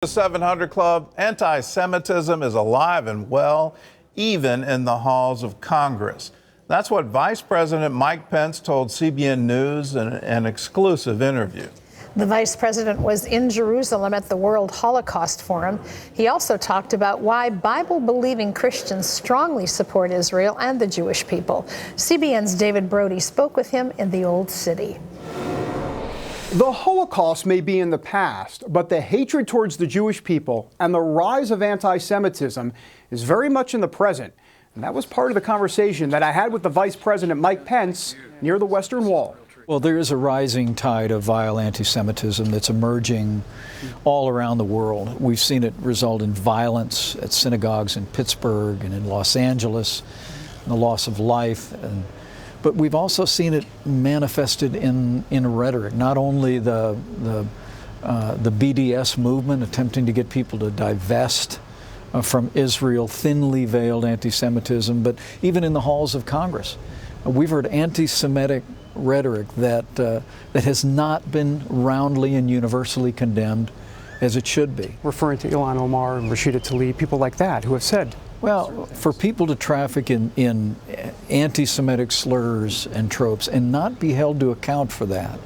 The 700 Club, anti-Semitism is alive and well, even in the halls of Congress. That's what Vice President Mike Pence told CBN News in an exclusive interview. The vice president was in Jerusalem at the World Holocaust Forum. He also talked about why Bible-believing Christians strongly support Israel and the Jewish people. CBN's David Brody spoke with him in the Old City. The Holocaust may be in the past, but the hatred towards the Jewish people and the rise of anti-Semitism is very much in the present. And that was part of the conversation that I had with the Vice President Mike Pence near the Western Wall. Well, there is a rising tide of vile anti-Semitism that's emerging all around the world. We've seen it result in violence at synagogues in Pittsburgh and in Los Angeles, the loss of life. But we've also seen it manifested in rhetoric, not only the BDS movement attempting to get people to divest from Israel, thinly veiled anti-Semitism, but even in the halls of Congress. We've heard anti-Semitic rhetoric that has not been roundly and universally condemned as it should be. Referring to Ilhan Omar and Rashida Tlaib, people like that who have said, well, for people to traffic in anti-Semitic slurs and tropes and not be held to account for that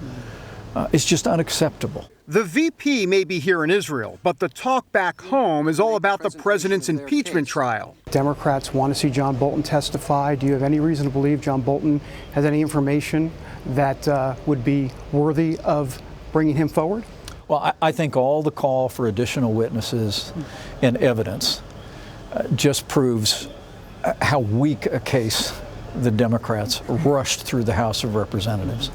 is just unacceptable. The VP may be here in Israel, but the talk back home is all about the president's impeachment trial. Democrats want to see John Bolton testify. Do you have any reason to believe John Bolton has any information that would be worthy of bringing him forward? Well, I think all the call for additional witnesses and evidence just proves how weak a case the Democrats rushed through the House of Representatives.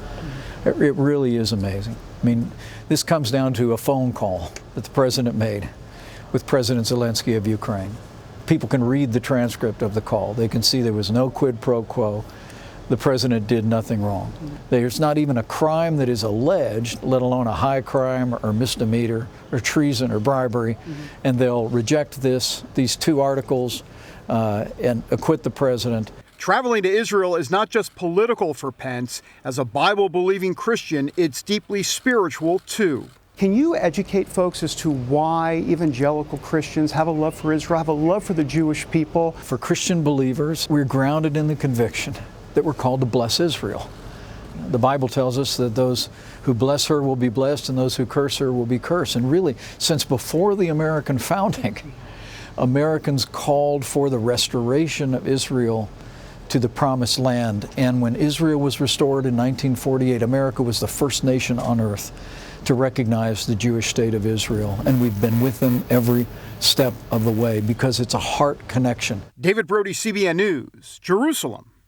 It really is amazing. I mean, this comes down to a phone call that the president made with President Zelensky of Ukraine. People can read the transcript of the call. They can see there was no quid pro quo. The president did nothing wrong. There's not even a crime that is alleged, let alone a high crime or misdemeanor or treason or bribery, and they'll reject these two articles and acquit the president. Traveling to Israel is not just political for Pence. As a Bible-believing Christian, it's deeply spiritual, too. Can you educate folks as to why evangelical Christians have a love for Israel, have a love for the Jewish people? For Christian believers, we're grounded in the conviction that we're called to bless Israel. The Bible tells us that those who bless her will be blessed and those who curse her will be cursed. And really, since before the American founding, Americans called for the restoration of Israel to the promised land. And when Israel was restored in 1948, America was the first nation on earth to recognize the Jewish state of Israel. And we've been with them every step of the way because it's a heart connection. David Brody, CBN News, Jerusalem.